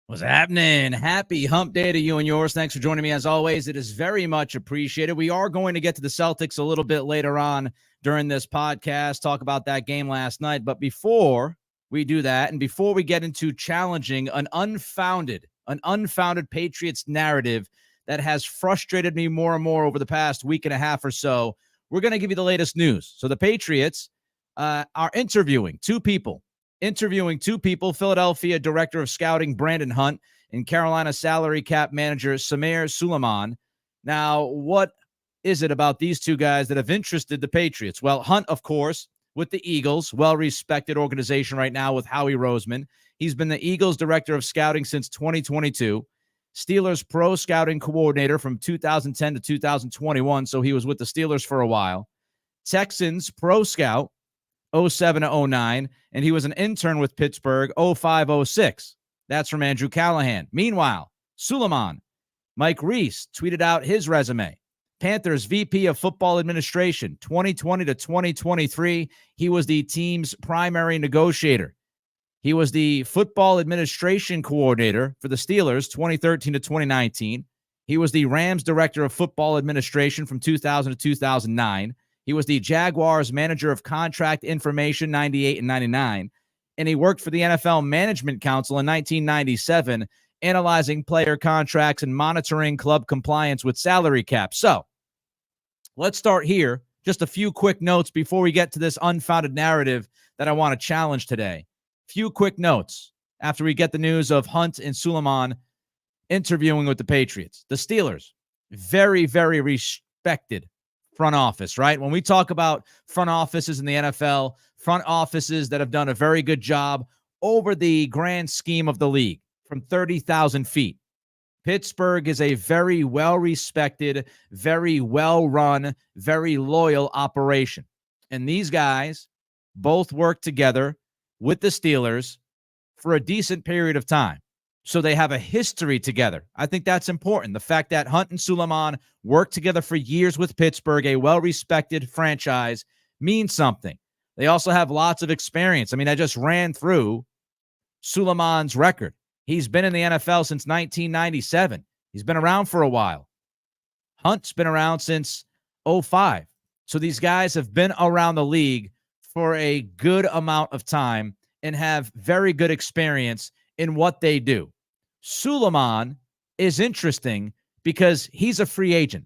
What's happening? Happy hump day to you and yours. Thanks for joining me as always. It is very much appreciated. We are going to get to the Celtics a little bit later on during this podcast, talk about that game last night. But before we do that, and before we get into challenging an unfounded Patriots narrative that has frustrated me more and more over the past week and a half or so, we're going to give you the latest news. So the Patriots are interviewing two people, Philadelphia Director of Scouting Brandon Hunt and Carolina Salary Cap Manager Samir Suleiman. Now, what is it about these two guys that have interested the Patriots? Well, Hunt, of course, with the Eagles, well-respected organization right now with Howie Roseman. He's been the Eagles Director of Scouting since 2022, Steelers Pro Scouting Coordinator from 2010 to 2021, so he was with the Steelers for a while. Texans Pro Scout 07 to 09, and he was an intern with Pittsburgh 05-06. That's from Andrew Callahan. Meanwhile, Suleiman, Mike Reese tweeted out his resume. Panthers VP of Football Administration 2020 to 2023. He was the team's primary negotiator. He was the football administration coordinator for the Steelers 2013 to 2019. He was the Rams Director of Football Administration from 2000 to 2009. He was the Jaguars Manager of Contract Information 98 and 99, and he worked for the NFL Management Council in 1997, analyzing player contracts and monitoring club compliance with salary cap. So let's start here. Just a few quick notes before we get to this unfounded narrative that I want to challenge today. Few quick notes after we get the news of Hunt and Suleiman interviewing with the Patriots. The Steelers, very, very respected front office, right? When we talk about front offices in the NFL, front offices that have done a very good job over the grand scheme of the league from 30,000 feet. Pittsburgh is a very well-respected, very well-run, very loyal operation. And these guys both work together with the Steelers for a decent period of time. So they have a history together. I think that's important. The fact that Hunt and Suleiman worked together for years with Pittsburgh, a well-respected franchise, means something. They also have lots of experience. I mean, I just ran through Suleiman's record. He's been in the NFL since 1997. He's been around for a while. Hunt's been around since 05. So these guys have been around the league for a good amount of time and have very good experience in what they do. Suleiman is interesting because he's a free agent.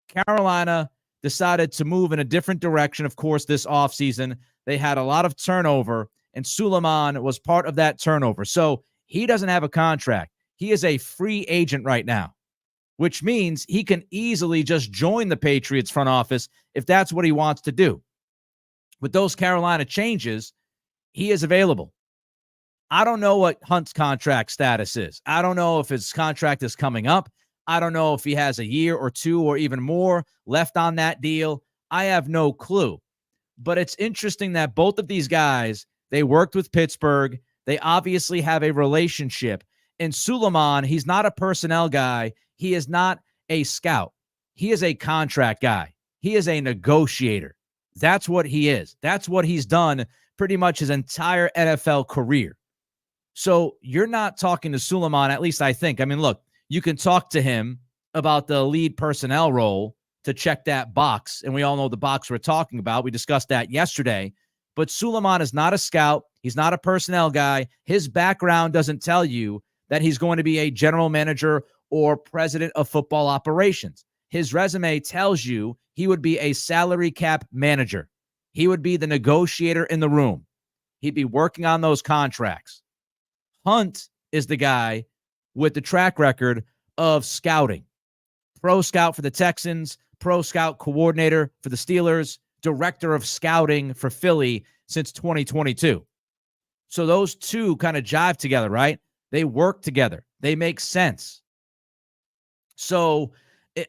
Carolina decided to move in a different direction, of course, this offseason. They had a lot of turnover, and Suleiman was part of that turnover. So he doesn't have a contract. He is a free agent right now, which means he can easily just join the Patriots front office if that's what he wants to do. With those Carolina changes, he is available. I don't know what Hunt's contract status is. I don't know if his contract is coming up. I don't know if he has a year or two or even more left on that deal. I have no clue. But it's interesting that both of these guys, they worked with Pittsburgh. They obviously have a relationship. And Suleiman, he's not a personnel guy. He is not a scout. He is a contract guy. He is a negotiator. That's what he is. That's what he's done pretty much his entire NFL career. So you're not talking to Suleiman, at least I think. I mean, look, you can talk to him about the lead personnel role to check that box, and we all know the box we're talking about. We discussed that yesterday. But Suleiman is not a scout. He's not a personnel guy. His background doesn't tell you that he's going to be a general manager or president of football operations. His resume tells you he would be a salary cap manager. He would be the negotiator in the room. He'd be working on those contracts. Hunt is the guy with the track record of scouting. Pro scout for the Texans, pro scout coordinator for the Steelers, director of scouting for Philly since 2022. So those two kind of jive together, right? They work together. They make sense. So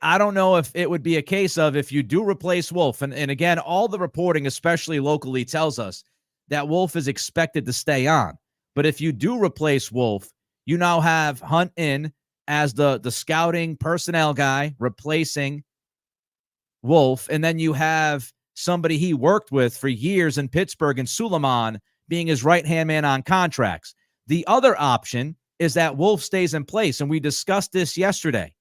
I don't know if it would be a case of if you do replace Wolf, and again, all the reporting, especially locally, tells us that Wolf is expected to stay on. But if you do replace Wolf, you now have Hunt in as the scouting personnel guy replacing Wolf, and then you have somebody he worked with for years in Pittsburgh and Suleiman being his right-hand man on contracts. The other option is that Wolf stays in place. And we discussed this yesterday.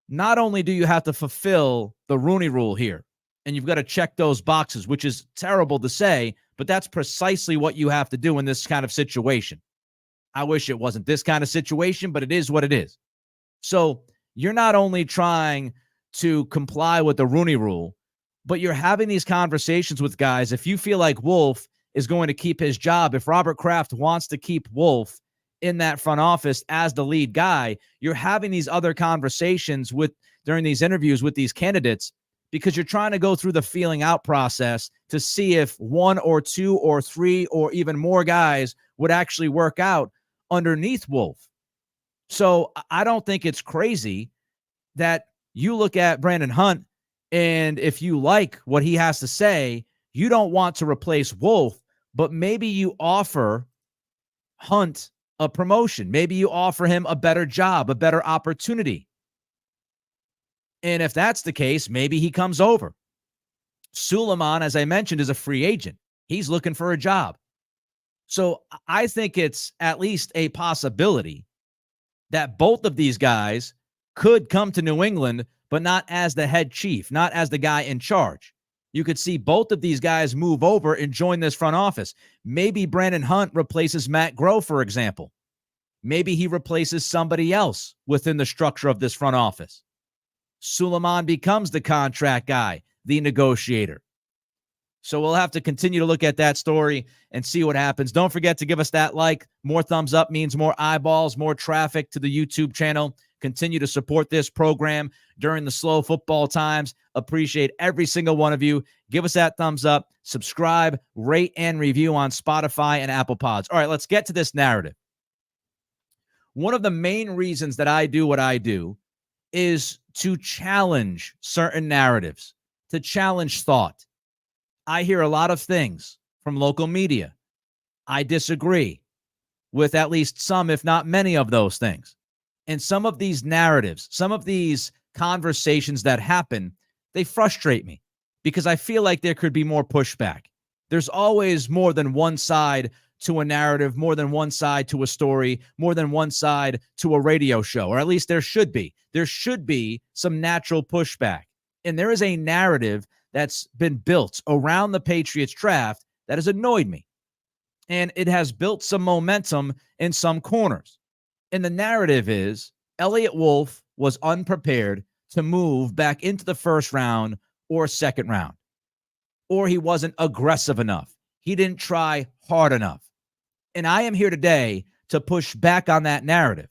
Not only do you have to fulfill the Rooney Rule here, and you've got to check those boxes, which is terrible to say, but that's precisely what you have to do in this kind of situation. I wish it wasn't this kind of situation, but it is what it is. So you're not only trying to comply with the Rooney Rule, but you're having these conversations with guys. If you feel like Wolf is going to keep his job, if Robert Kraft wants to keep Wolf in that front office as the lead guy, you're having these other conversations during these interviews with these candidates because you're trying to go through the feeling out process to see if one or two or three or even more guys would actually work out underneath Wolf. So I don't think it's crazy that you look at Brandon Hunt, and if you like what he has to say, you don't want to replace Wolf, but maybe you offer Hunt a promotion. Maybe you offer him a better job, a better opportunity. And if that's the case, maybe he comes over. Suleiman, as I mentioned, is a free agent. He's looking for a job. So I think it's at least a possibility that both of these guys could come to New England, but not as the head chief, not as the guy in charge. You could see both of these guys move over and join this front office. Maybe Brandon Hunt replaces Matt Groh, for example. Maybe he replaces somebody else within the structure of this front office. Suleiman becomes the contract guy, the negotiator. So we'll have to continue to look at that story and see what happens. Don't forget to give us that like. More thumbs up means more eyeballs, more traffic to the YouTube channel. Continue to support this program during the slow football times. Appreciate every single one of you. Give us that thumbs up, subscribe, rate, and review on Spotify and Apple Pods. All right, let's get to this narrative. One of the main reasons that I do what I do is to challenge certain narratives, to challenge thought. I hear a lot of things from local media. I disagree with at least some, if not many of those things. And some of these narratives, some of these conversations that happen, they frustrate me because I feel like there could be more pushback. There's always more than one side to a narrative, more than one side to a story, more than one side to a radio show, or at least there should be. There should be some natural pushback. And there is a narrative that's been built around the Patriots draft that has annoyed me. And it has built some momentum in some corners. And the narrative is Elliott Wolf was unprepared to move back into the first round or second round, or he wasn't aggressive enough. He didn't try hard enough. And I am here today to push back on that narrative.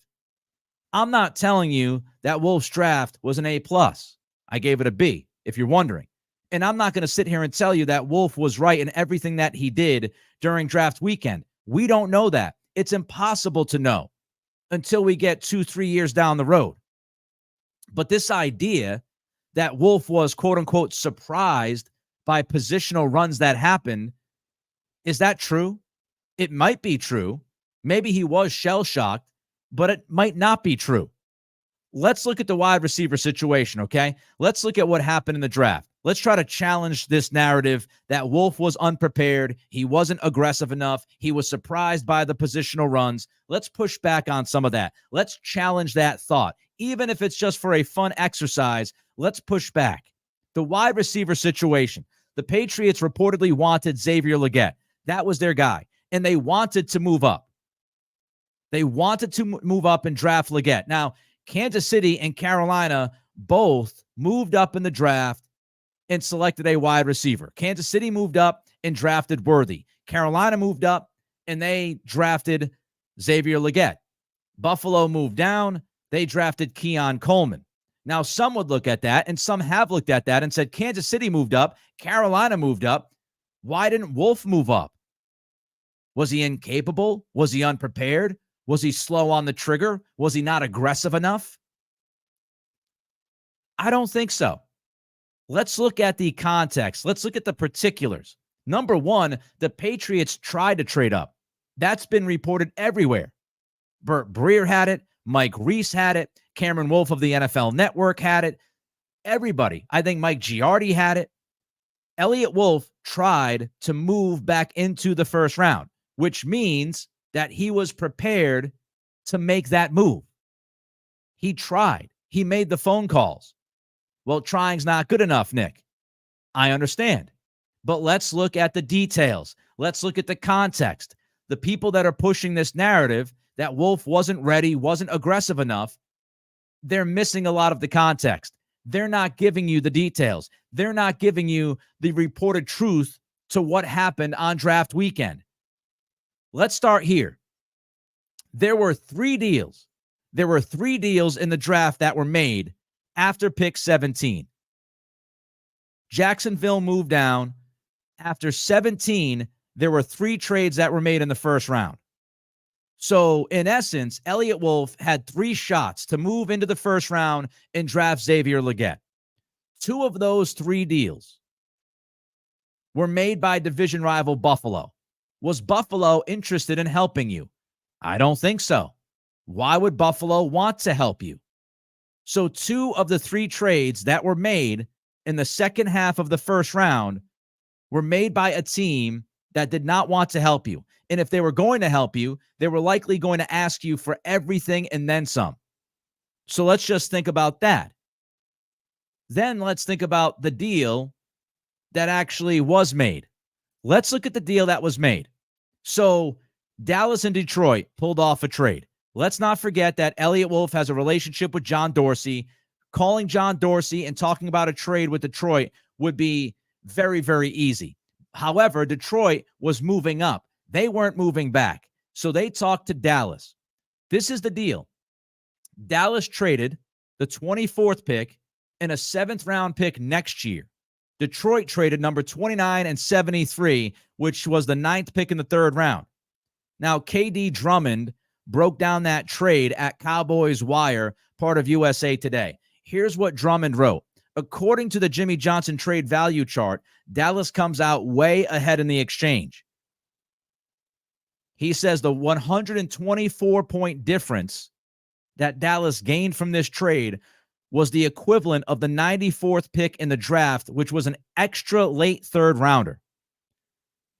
I'm not telling you that Wolf's draft was an A+. I gave it a B, if you're wondering. And I'm not going to sit here and tell you that Wolf was right in everything that he did during draft weekend. We don't know that. It's impossible to know until we get 2-3 years down the road. But this idea that Wolf was, quote unquote, surprised by positional runs that happened, is that true? It might be true. Maybe he was shell-shocked, but it might not be true. Let's look at the wide receiver situation, okay? Let's look at what happened in the draft. Let's try to challenge this narrative that Wolf was unprepared. He wasn't aggressive enough. He was surprised by the positional runs. Let's push back on some of that. Let's challenge that thought. Even if it's just for a fun exercise, let's push back. The wide receiver situation. The Patriots reportedly wanted Xavier Legette. That was their guy. And they wanted to move up. They wanted to move up and draft Legette. Now, Kansas City and Carolina both moved up in the draft and selected a wide receiver. Kansas City moved up and drafted Worthy. Carolina moved up and they drafted Xavier Legette. Buffalo moved down. They drafted Keon Coleman. Now, some would look at that, and some have looked at that and said, Kansas City moved up. Carolina moved up. Why didn't Wolf move up? Was he incapable? Was he unprepared? Was he slow on the trigger? Was he not aggressive enough? I don't think so. Let's look at the context. Let's look at the particulars. Number one, the Patriots tried to trade up. That's been reported everywhere. Burt Breer had it. Mike Reese had it. Cameron Wolf of the NFL Network had it. Everybody. I think Mike Giardi had it. Elliott Wolf tried to move back into the first round, which means that he was prepared to make that move. He tried. He made the phone calls. Well, trying's not good enough, Nick. I understand. But let's look at the details. Let's look at the context. The people that are pushing this narrative that Wolf wasn't ready, wasn't aggressive enough, they're missing a lot of the context. They're not giving you the details. They're not giving you the reported truth to what happened on draft weekend. Let's start here. There were 3 deals. There were 3 deals in the draft that were made after pick 17. Jacksonville moved down. After 17, there were 3 trades that were made in the first round. So, in essence, Elliott Wolf had 3 shots to move into the first round and draft Xavier Legette. 2 of those 3 deals were made by division rival Buffalo. Was Buffalo interested in helping you? I don't think so. Why would Buffalo want to help you? So 2 of the 3 trades that were made in the second half of the first round were made by a team that did not want to help you. And if they were going to help you, they were likely going to ask you for everything and then some. So let's just think about that. Then let's think about the deal that actually was made. Let's look at the deal that was made. So Dallas and Detroit pulled off a trade. Let's not forget that Elliott Wolf has a relationship with John Dorsey. Calling John Dorsey and talking about a trade with Detroit would be very, very easy. However, Detroit was moving up. They weren't moving back. So they talked to Dallas. This is the deal. Dallas traded the 24th pick and a 7th round pick next year. Detroit traded number 29 and 73, which was the 9th pick in the 3rd round. Now, KD Drummond broke down that trade at Cowboys Wire, part of USA Today. Here's what Drummond wrote. According to the Jimmy Johnson trade value chart, Dallas comes out way ahead in the exchange. He says the 124-point difference that Dallas gained from this trade was the equivalent of the 94th pick in the draft, which was an extra late 3rd rounder.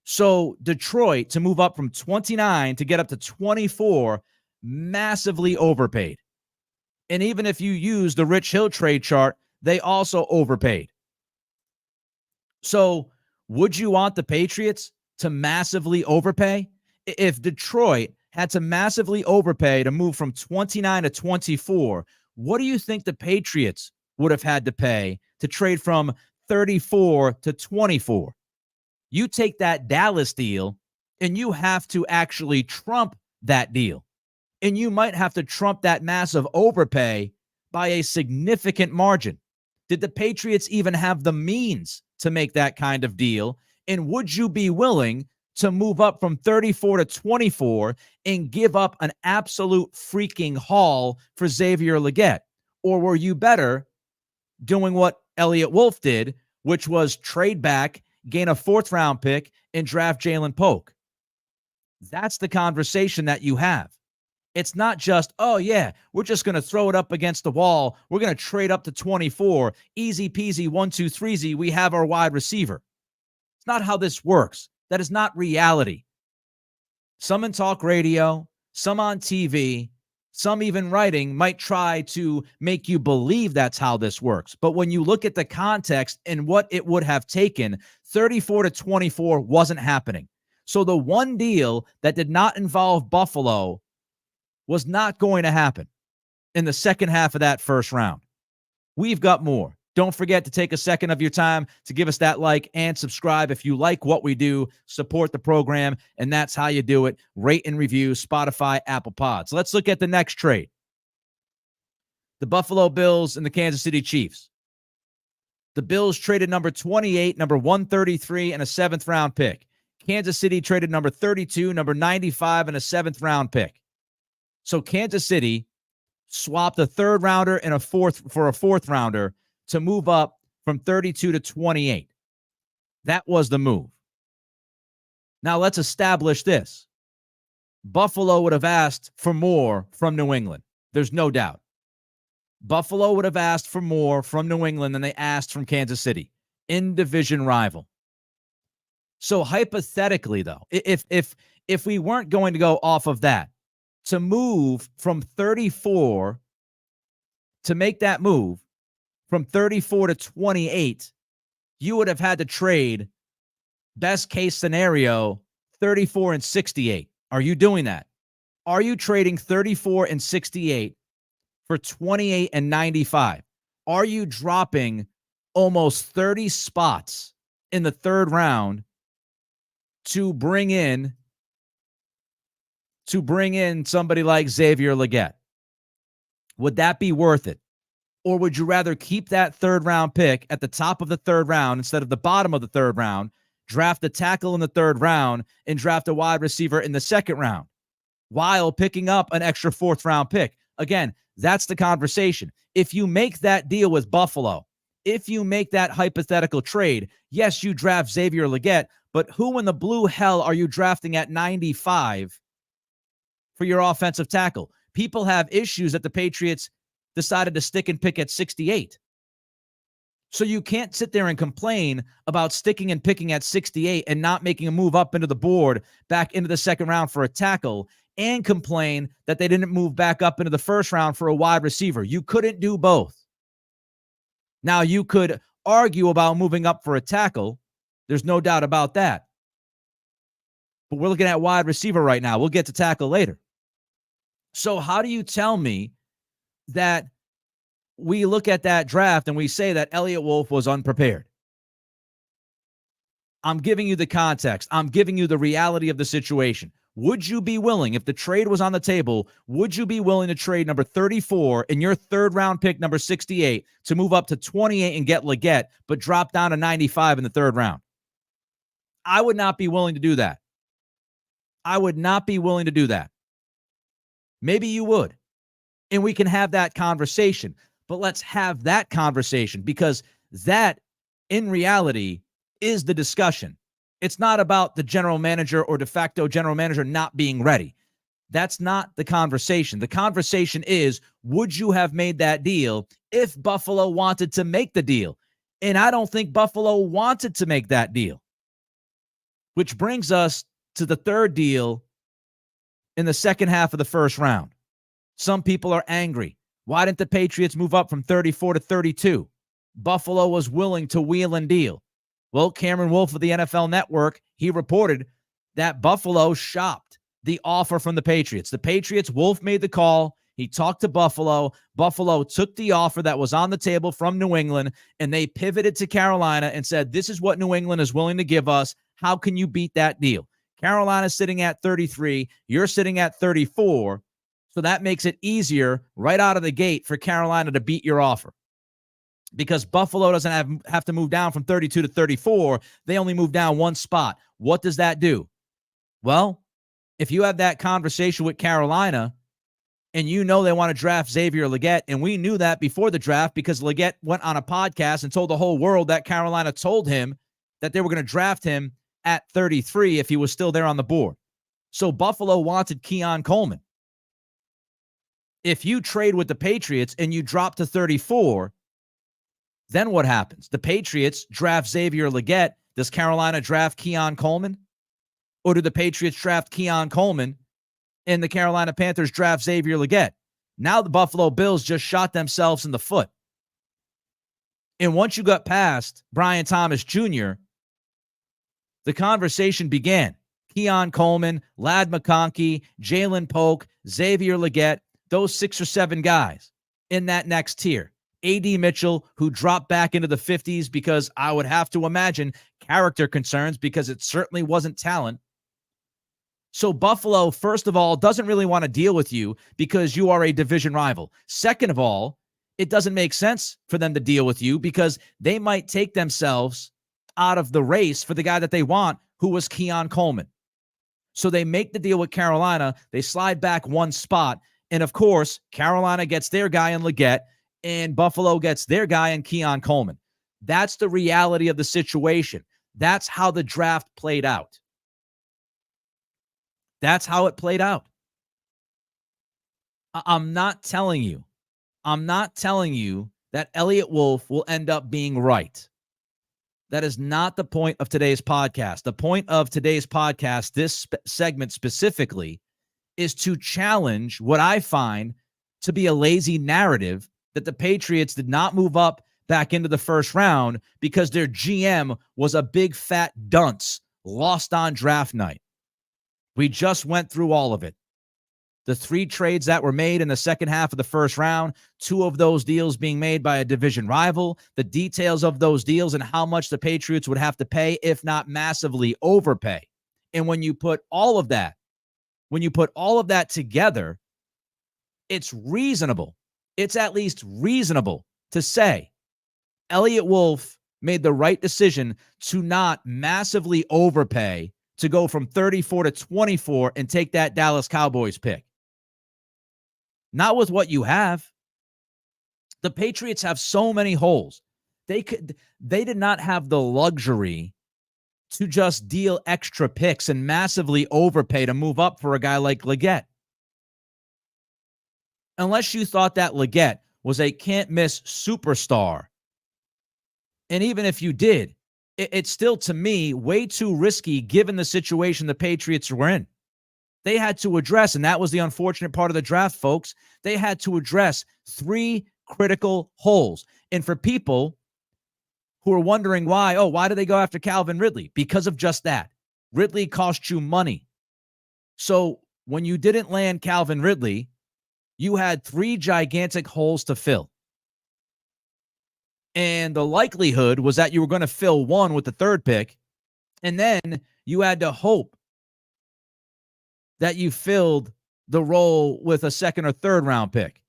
So Detroit, to move up from 29 to get up to 24, massively overpaid. And even if you use the Rich Hill trade chart, they also overpaid. So would you want the Patriots to massively overpay? If Detroit had to massively overpay to move from 29 to 24, what do you think the Patriots would have had to pay to trade from 34 to 24? You take that Dallas deal and you have to actually trump that deal. And you might have to trump that massive overpay by a significant margin. Did the Patriots even have the means to make that kind of deal? And would you be willing to move up from 34 to 24 and give up an absolute freaking haul for Xavier Legette? Or were you better doing what Elliott Wolf did, which was trade back, gain a 4th round pick, and draft Jalen Polk? That's the conversation that you have. It's not just, oh, yeah, we're just going to throw it up against the wall. We're going to trade up to 24. Easy peasy, 1, 2, 3Z. We have our wide receiver. It's not how this works. That is not reality. Some in talk radio, some on TV, some even writing might try to make you believe that's how this works. But when you look at the context and what it would have taken, 34 to 24 wasn't happening. So the one deal that did not involve Buffalo was not going to happen in the second half of that first round. We've got more. Don't forget to take a second of your time to give us that like and subscribe. If you like what we do, support the program, and that's how you do it. Rate and review, Spotify, Apple Pods. Let's look at the next trade. The Buffalo Bills and the Kansas City Chiefs. The Bills traded number 28, number 133, and a 7th round pick. Kansas City traded number 32, number 95, and a 7th round pick. So Kansas City swapped a 3rd rounder and a 4th rounder to move up from 32 to 28. That was the move. Now let's establish this. Buffalo would have asked for more from New England. There's no doubt. Buffalo would have asked for more from New England than they asked from Kansas City, in division rival. So hypothetically, though, if we weren't going to go off of that, to move from 34, to make that move from 34 to 28, you would have had to trade, best case scenario, 34 and 68. Are you doing that? Are you trading 34 and 68 for 28 and 95? Are you dropping almost 30 spots in the third round to bring in somebody like Xavier Legette? Would that be worth it? Or would you rather keep that third round pick at the top of the third round instead of the bottom of the third round, draft a tackle in the third round, and draft a wide receiver in the second round while picking up an extra fourth round pick? Again, that's the conversation. If you make that deal with Buffalo, if you make that hypothetical trade, yes, you draft Xavier Legette, but who in the blue hell are you drafting at 95 for your offensive tackle? People have issues that the Patriots decided to stick and pick at 68. So you can't sit there and complain about sticking and picking at 68 and not making a move up into the board back into the second round for a tackle and complain that they didn't move back up into the first round for a wide receiver. You couldn't do both. Now, you could argue about moving up for a tackle. There's no doubt about that. But we're looking at wide receiver right now. We'll get to tackle later. So how do you tell me that we look at that draft and we say that Elliott Wolf was unprepared? I'm giving you the context. I'm giving you the reality of the situation. Would you be willing, if the trade was on the table, would you be willing to trade number 34 and your third round pick, number 68, to move up to 28 and get Legette, but drop down to 95 in the third round? I would not be willing to do that. I would not be willing to do that. Maybe you would. And we can have that conversation. But let's have that conversation, because that, in reality, is the discussion. It's not about the general manager or de facto general manager not being ready. That's not the conversation. The conversation is, would you have made that deal if Buffalo wanted to make the deal? And I don't think Buffalo wanted to make that deal. Which brings us to the third deal in the second half of the first round. Some people are angry. Why didn't the Patriots move up from 34 to 32? Buffalo was willing to wheel and deal. Well, Cameron Wolf of the NFL Network, he reported that Buffalo shopped the offer from the Patriots. The Patriots, Wolf made the call. He talked to Buffalo. Buffalo took the offer that was on the table from New England, and they pivoted to Carolina and said, this is what New England is willing to give us. How can you beat that deal? Carolina's sitting at 33. You're sitting at 34. So that makes it easier right out of the gate for Carolina to beat your offer, because Buffalo doesn't have to move down from 32 to 34. They only move down one spot. What does that do? Well, if you have that conversation with Carolina and you know they want to draft Xavier Legette, and we knew that before the draft because Legette went on a podcast and told the whole world that Carolina told him that they were going to draft him at 33 if he was still there on the board. So Buffalo wanted Keon Coleman. If you trade with the Patriots and you drop to 34, then what happens? The Patriots draft Xavier Legette. Does Carolina draft Keon Coleman? Or do the Patriots draft Keon Coleman and the Carolina Panthers draft Xavier Legette? Now the Buffalo Bills just shot themselves in the foot. And once you got past Brian Thomas Jr., the conversation began. Keon Coleman, Ladd McConkey, Jalen Polk, Xavier Legette, those 6 or 7 guys in that next tier. A.D. Mitchell, who dropped back into the 50s because I would have to imagine character concerns, because it certainly wasn't talent. So Buffalo, first of all, doesn't really want to deal with you because you are a division rival. Second of all, it doesn't make sense for them to deal with you because they might take themselves out of the race for the guy that they want, who was Keon Coleman. So they make the deal with Carolina. They slide back one spot. And of course, Carolina gets their guy in Legette, and Buffalo gets their guy in Keon Coleman. That's the reality of the situation. That's how the draft played out. That's how it played out. I'm not telling you that Elliott Wolf will end up being right. That is not the point of today's podcast. The point of today's podcast, this segment specifically, is to challenge what I find to be a lazy narrative that the Patriots did not move up back into the first round because their GM was a big fat dunce, lost on draft night. We just went through all of it. The 3 trades that were made in the second half of the first round, 2 of those deals being made by a division rival, the details of those deals and how much the Patriots would have to pay, if not massively overpay. And when you put all of that together, it's reasonable. It's at least reasonable to say Elliott Wolf made the right decision to not massively overpay to go from 34 to 24 and take that Dallas Cowboys pick. Not with what you have. The Patriots have so many holes. They did not have the luxury to just deal extra picks and massively overpay to move up for a guy like Leggett. Unless you thought that Leggett was a can't-miss superstar. And even if you did, it's still, to me, way too risky given the situation the Patriots were in. They had to address, and that was the unfortunate part of the draft, folks, they had to address 3 critical holes. And for people who are wondering why did they go after Calvin Ridley? Because of just that. Ridley cost you money. So when you didn't land Calvin Ridley, you had 3 gigantic holes to fill. And the likelihood was that you were going to fill one with the 3rd pick, and then you had to hope that you filled the role with a 2nd or 3rd round pick.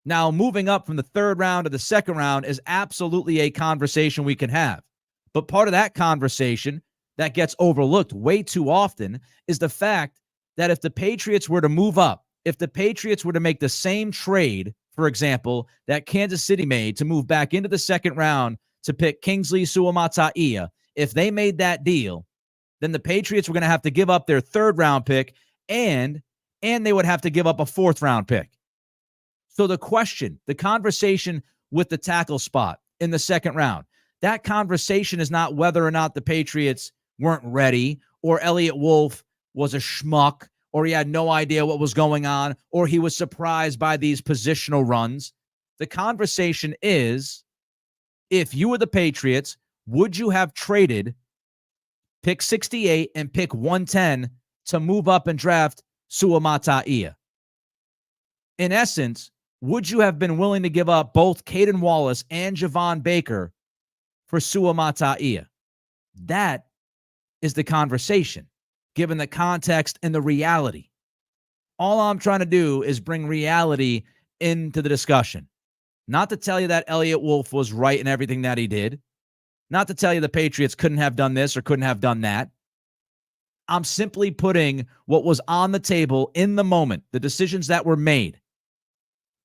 Now, moving up from the 3rd round to the 2nd round is absolutely a conversation we can have. But part of that conversation that gets overlooked way too often is the fact that if the Patriots were to move up, if the Patriots were to make the same trade, for example, that Kansas City made to move back into the 2nd round to pick Kingsley Suamataia, if they made that deal, then the Patriots were going to have to give up their 3rd round pick and they would have to give up a 4th round pick. So the conversation with the tackle spot in the 2nd round, that conversation is not whether or not the Patriots weren't ready or Elliott Wolf was a schmuck or he had no idea what was going on or he was surprised by these positional runs. The conversation is, if you were the Patriots, would you have traded pick 68 and pick 110 to move up and draft Suamataia? In essence, would you have been willing to give up both Caden Wallace and Javon Baker for Suamataia? That is the conversation, given the context and the reality. All I'm trying to do is bring reality into the discussion. Not to tell you that Elliott Wolf was right in everything that he did. Not to tell you the Patriots couldn't have done this or couldn't have done that. I'm simply putting what was on the table in the moment, the decisions that were made.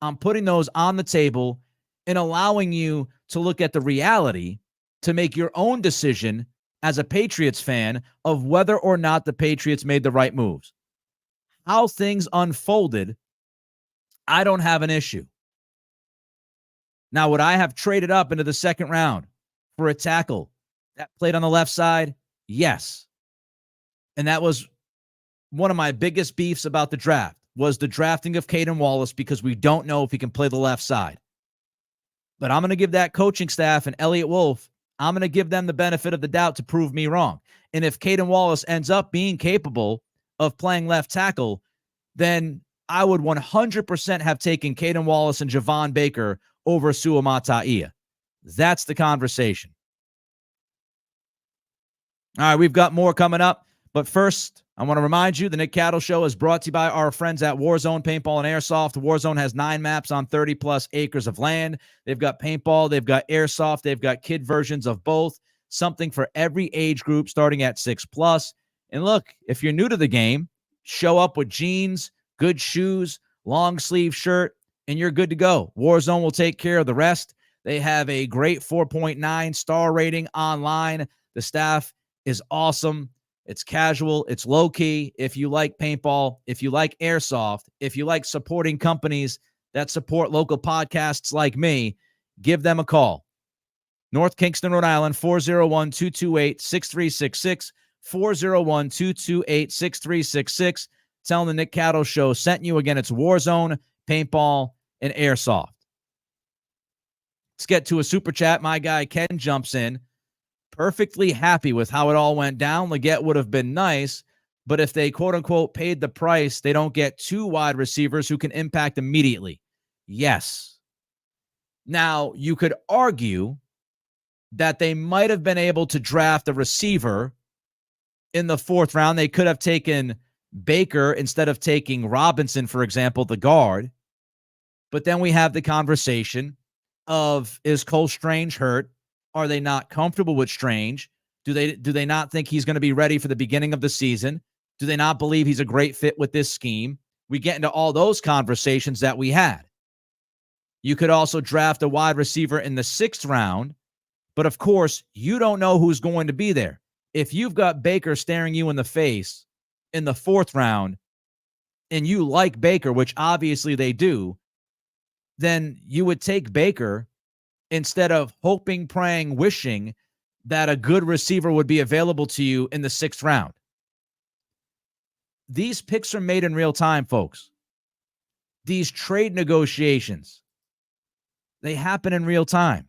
I'm putting those on the table and allowing you to look at the reality to make your own decision as a Patriots fan of whether or not the Patriots made the right moves. How things unfolded, I don't have an issue. Now, would I have traded up into the 2nd round for a tackle that played on the left side? Yes. And that was one of my biggest beefs about the draft, was the drafting of Caden Wallace, because we don't know if he can play the left side. But I'm going to give that coaching staff and Elliott Wolf, I'm going to give them the benefit of the doubt to prove me wrong. And if Caden Wallace ends up being capable of playing left tackle, then I would 100% have taken Caden Wallace and Javon Baker over Suamataia. That's the conversation. All right, we've got more coming up. But first, I want to remind you, the Nick Cattle Show is brought to you by our friends at Warzone Paintball and Airsoft. Warzone has 9 maps on 30-plus acres of land. They've got paintball, they've got airsoft, they've got kid versions of both. Something for every age group starting at 6+. And look, if you're new to the game, show up with jeans, good shoes, long sleeve shirt, and you're good to go. Warzone will take care of the rest. They have a great 4.9 star rating online. The staff is awesome. It's casual. It's low-key. If you like paintball, if you like airsoft, if you like supporting companies that support local podcasts like me, give them a call. North Kingston, Rhode Island, 401-228-6366, 401-228-6366. telling the Nick Cattle Show sent you. Again, it's Warzone, paintball, and airsoft. Let's get to a super chat. My guy Ken jumps in. Perfectly happy with how it all went down. Leggett would have been nice, but if they quote-unquote paid the price, they don't get 2 wide receivers who can impact immediately. Yes. Now, you could argue that they might have been able to draft a receiver in the 4th round. They could have taken Baker instead of taking Robinson, for example, the guard. But then we have the conversation of, is Cole Strange hurt? Are they not comfortable with Strange? Do they not think he's going to be ready for the beginning of the season? Do they not believe he's a great fit with this scheme? We get into all those conversations that we had. You could also draft a wide receiver in the 6th round, but of course, you don't know who's going to be there. If you've got Baker staring you in the face in the 4th round, and you like Baker, which obviously they do, then you would take Baker instead of hoping, praying, wishing that a good receiver would be available to you in the 6th round. These picks are made in real time, folks. These trade negotiations, they happen in real time.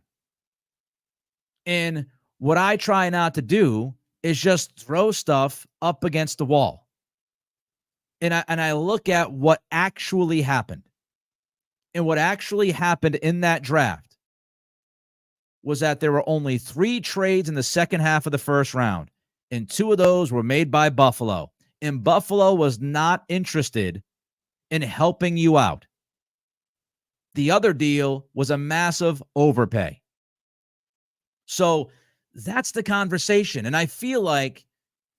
And what I try not to do is just throw stuff up against the wall. And I look at what actually happened. And what actually happened in that draft was that there were only 3 trades in the second half of the 1st round, and 2 of those were made by Buffalo. And Buffalo was not interested in helping you out. The other deal was a massive overpay. So that's the conversation. And I feel like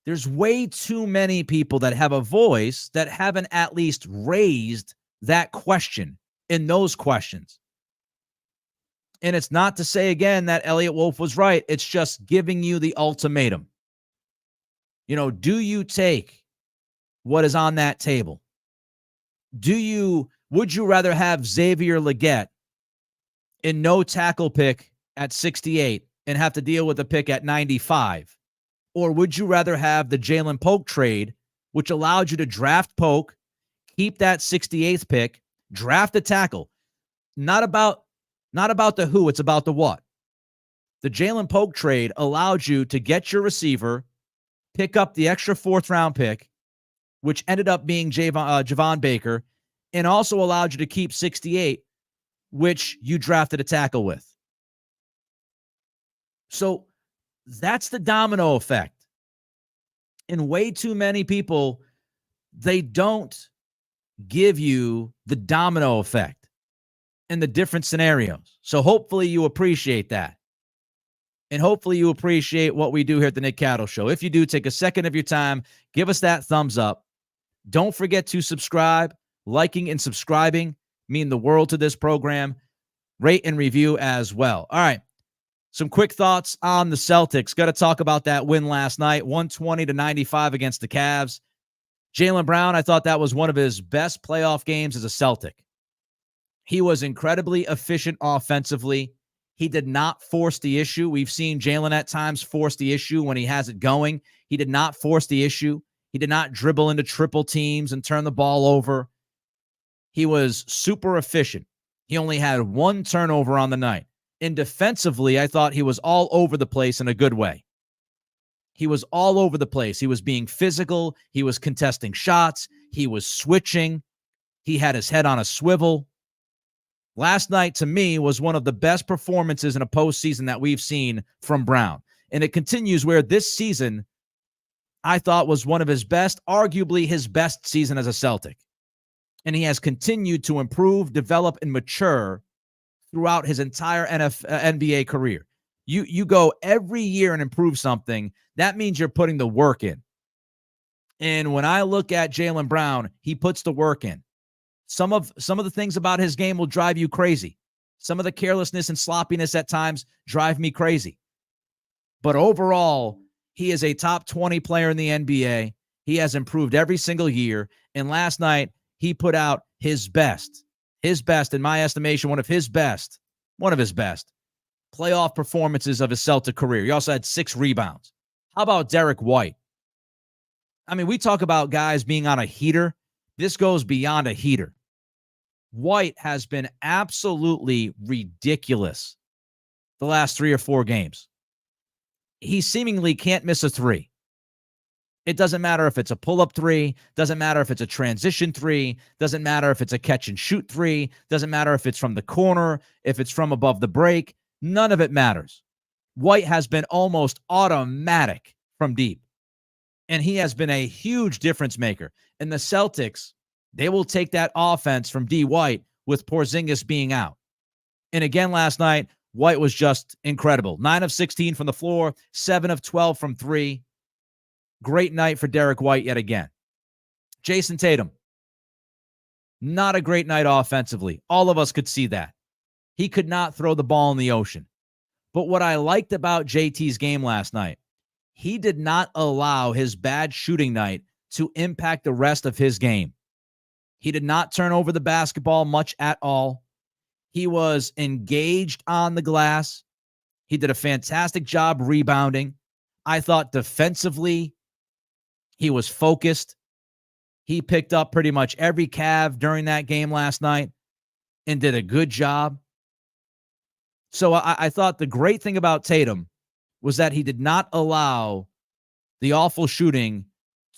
there's way too many people that have a voice that haven't at least raised that question in those questions. And it's not to say, again, that Elliot Wolf was right. It's just giving you the ultimatum. Do you take what is on that table? Would you rather have Xavier Leggett in no tackle pick at 68 and have to deal with a pick at 95? Or would you rather have the Jalen Polk trade, which allowed you to draft Polk, keep that 68th pick, draft a tackle? Not about the who, it's about the what. The Jalen Polk trade allowed you to get your receiver, pick up the extra 4th round pick, which ended up being Javon Baker, and also allowed you to keep 68, which you drafted a tackle with. So that's the domino effect. And way too many people, they don't give you the domino effect in the different scenarios. So hopefully you appreciate that. And hopefully you appreciate what we do here at the Nick Cattle Show. If you do, take a second of your time, give us that thumbs up. Don't forget to subscribe. Liking and subscribing mean the world to this program. Rate and review as well. All right. Some quick thoughts on the Celtics. Got to talk about that win last night, 120-95 against the Cavs. Jaylen Brown, I thought that was one of his best playoff games as a Celtic. He was incredibly efficient offensively. He did not force the issue. We've seen Jaylen at times force the issue when he has it going. He did not force the issue. He did not dribble into triple teams and turn the ball over. He was super efficient. He only had 1 turnover on the night. And defensively, I thought he was all over the place in a good way. He was all over the place. He was being physical. He was contesting shots. He was switching. He had his head on a swivel. Last night, to me, was one of the best performances in a postseason that we've seen from Brown. And it continues where this season, I thought, was one of his best, arguably his best season as a Celtic. And he has continued to improve, develop, and mature throughout his entire NBA career. You go every year and improve something. That means you're putting the work in. And when I look at Jaylen Brown, he puts the work in. Some of the things about his game will drive you crazy. Some of the carelessness and sloppiness at times drive me crazy. But overall, he is a top 20 player in the NBA. He has improved every single year. And last night, he put out his best, in my estimation, one of his best playoff performances of his Celtic career. He also had 6 rebounds. How about Derek White? I mean, we talk about guys being on a heater this goes beyond a heater. White has been absolutely ridiculous the last 3 or 4 games. He seemingly can't miss a three. It doesn't matter if it's a pull-up three, doesn't matter if it's a transition three, doesn't matter if it's a catch-and-shoot three, doesn't matter if it's from the corner, if it's from above the break. None of it matters. White has been almost automatic from deep, and he has been a huge difference maker. And the Celtics, they will take that offense from D. White with Porzingis being out. And again last night, White was just incredible. 9 of 16 from the floor, 7 of 12 from three. Great night for Derek White yet again. Jason Tatum, not a great night offensively. All of us could see that. He could not throw the ball in the ocean. But what I liked about JT's game last night, he did not allow his bad shooting night to impact the rest of his game. He did not turn over the basketball much at all. He was engaged on the glass. He did a fantastic job rebounding. I thought defensively, he was focused. He picked up pretty much every Cav during that game last night and did a good job. So I thought the great thing about Tatum was that he did not allow the awful shooting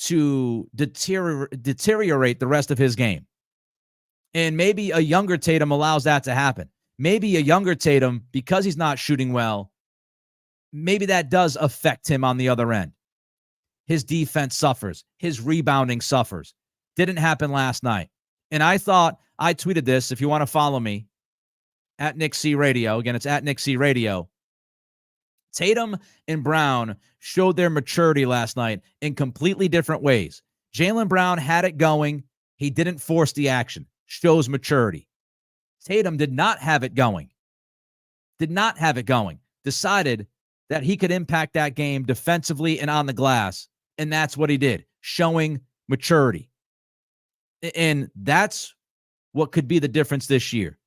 to deteriorate the rest of his game. And maybe a younger Tatum allows that to happen. Maybe a younger Tatum, because he's not shooting well, maybe that does affect him on the other end. His defense suffers. His rebounding suffers. Didn't happen last night. And I thought, I tweeted this, if you want to follow me, at Nick C Radio. Again, it's at Nick C Radio. Tatum and Brown showed their maturity last night in completely different ways. Jaylen Brown had it going. He didn't force the action. Shows maturity. Tatum did not have it going. Decided that he could impact that game defensively and on the glass. And that's what he did, showing maturity. And that's what could be the difference this year.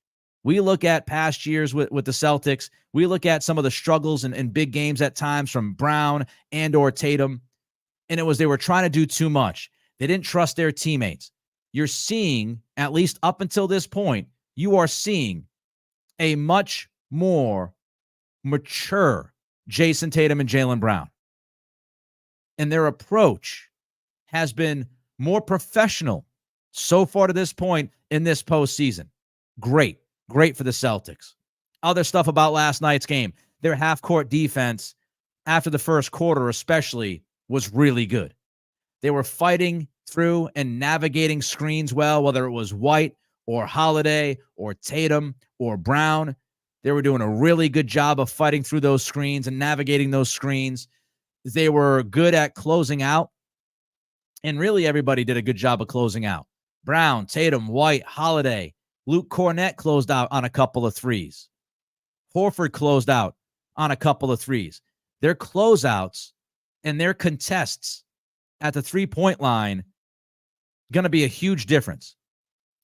We look at past years with the Celtics. We look at some of the struggles in big games at times from Brown and or Tatum. And it was they were trying to do too much. They didn't trust their teammates. You're seeing, at least up until this point, you are seeing a much more mature Jason Tatum and Jaylen Brown. And their approach has been more professional so far to this point in this postseason. Great for the Celtics. Other stuff about last night's game. Their half-court defense, after the first quarter especially, was really good. They were fighting through and navigating screens well, whether it was White or Holiday or Tatum or Brown. They were doing a really good job of fighting through those screens and navigating those screens. They were good at closing out, and really everybody did a good job of closing out. Brown, Tatum, White, Holiday, Luke Cornett closed out on a couple of threes. Horford closed out on a couple of threes. Their closeouts and their contests at the three-point line going to be a huge difference.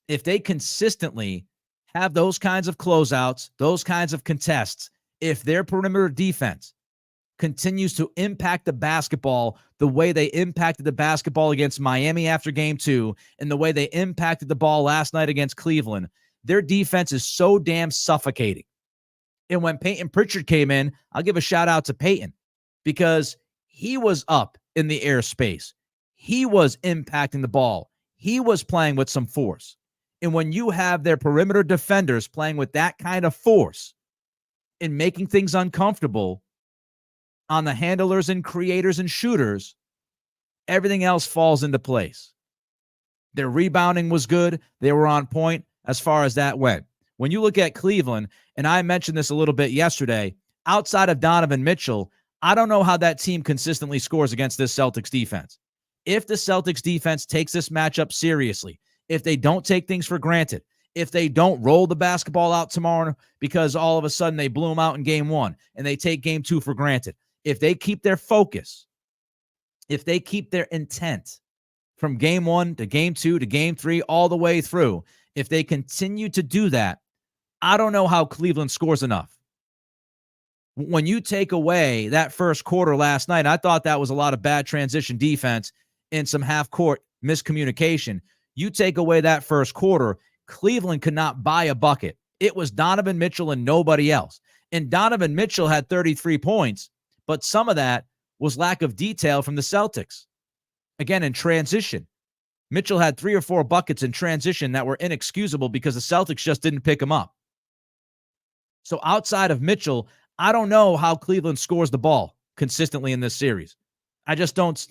If they consistently have those kinds of closeouts, those kinds of contests, if their perimeter defense continues to impact the basketball the way they impacted the basketball against Miami after game 2 and the way they impacted the ball last night against Cleveland, their defense is so damn suffocating. And when Peyton Pritchard came in, I'll give a shout out to Peyton because he was up in the airspace. He was impacting the ball. He was playing with some force. And when you have their perimeter defenders playing with that kind of force and making things uncomfortable on the handlers and creators and shooters, everything else falls into place. Their rebounding was good. They were on point as far as that went. When you look at Cleveland, and I mentioned this a little bit yesterday, outside of Donovan Mitchell, I don't know how that team consistently scores against this Celtics defense. If the Celtics defense takes this matchup seriously, if they don't take things for granted, if they don't roll the basketball out tomorrow because all of a sudden they blew them out in game 1 and they take game 2 for granted, if they keep their focus, if they keep their intent from game 1 to game 2 to game 3 all the way through, if they continue to do that, I don't know how Cleveland scores enough. When you take away that first quarter last night, I thought that was a lot of bad transition defense and some half-court miscommunication. You take away that first quarter, Cleveland could not buy a bucket. It was Donovan Mitchell and nobody else. And Donovan Mitchell had 33 points, but some of that was lack of detail from the Celtics. Again, in transition, Mitchell had 3 or 4 buckets in transition that were inexcusable because the Celtics just didn't pick him up. So outside of Mitchell, I don't know how Cleveland scores the ball consistently in this series. I just don't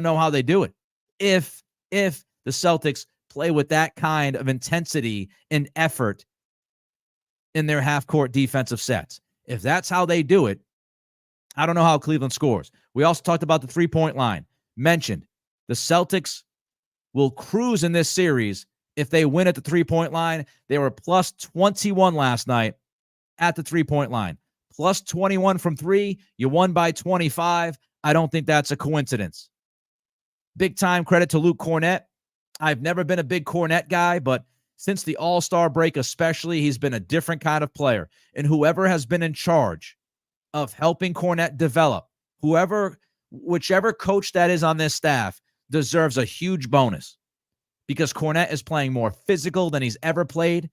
know how they do it. If the Celtics play with that kind of intensity and effort in their half-court defensive sets. If that's how they do it, I don't know how Cleveland scores. We also talked about the three-point line. Mentioned the Celtics will cruise in this series if they win at the three-point line. They were plus 21 last night at the three-point line. Plus 21 from three. You won by 25. I don't think that's a coincidence. Big-time credit to Luke Kornet. I've never been a big Kornet guy, but since the All-Star break especially, he's been a different kind of player. And whoever has been in charge of helping Kornet develop, whichever coach that is on this staff, deserves a huge bonus because Kornet is playing more physical than he's ever played.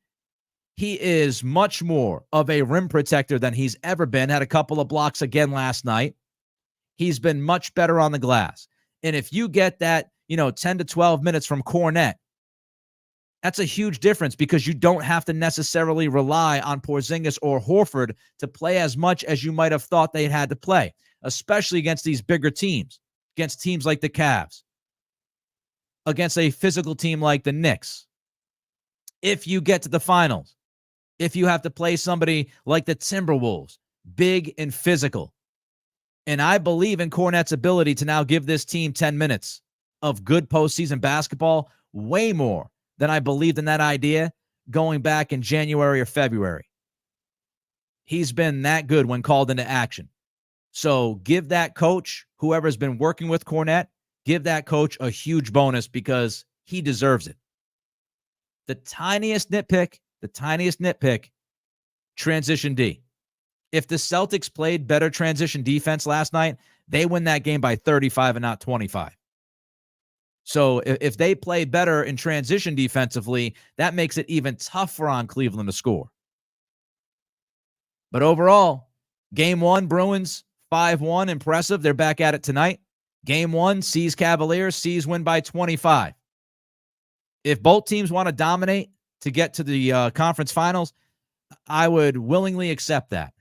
He is much more of a rim protector than he's ever been. Had a couple of blocks again last night. He's been much better on the glass. And if you get that, 10 to 12 minutes from Kornet, that's a huge difference because you don't have to necessarily rely on Porzingis or Horford to play as much as you might have thought they had to play, especially against these bigger teams, against teams like the Cavs, against a physical team like the Knicks. If you get to the finals, if you have to play somebody like the Timberwolves, big and physical. And I believe in Kornet's ability to now give this team 10 minutes of good postseason basketball, way more than I believed in that idea going back in January or February. He's been that good when called into action. So give that coach, whoever's been working with Kornet, give that coach a huge bonus because he deserves it. The tiniest nitpick, transition D. If the Celtics played better transition defense last night, they win that game by 35 and not 25. So if they play better in transition defensively, that makes it even tougher on Cleveland to score. But overall, Game 1, Bruins 5-1, impressive. They're back at it tonight. Game 1, C's Cavaliers. C's win by 25. If both teams want to dominate to get to the conference finals, I would willingly accept that.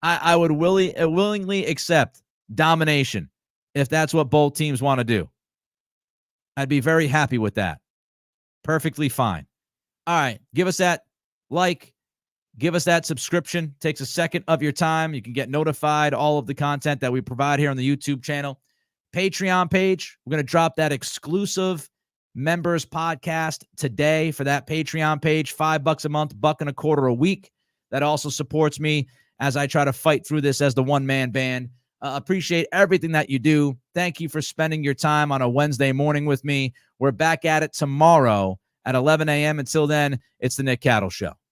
I would willingly accept domination if that's what both teams want to do. I'd be very happy with that. Perfectly fine. All right, give us that like. Give us that subscription. Takes a second of your time. You can get notified all of the content that we provide here on the YouTube channel. Patreon page, we're going to drop that exclusive members podcast today for that Patreon page. $5 a month, $1.25 a week. That also supports me as I try to fight through this as the one-man band. Appreciate everything that you do. Thank you for spending your time on a Wednesday morning with me. We're back at it tomorrow at 11 a.m. Until then, it's the Nick Cattle Show.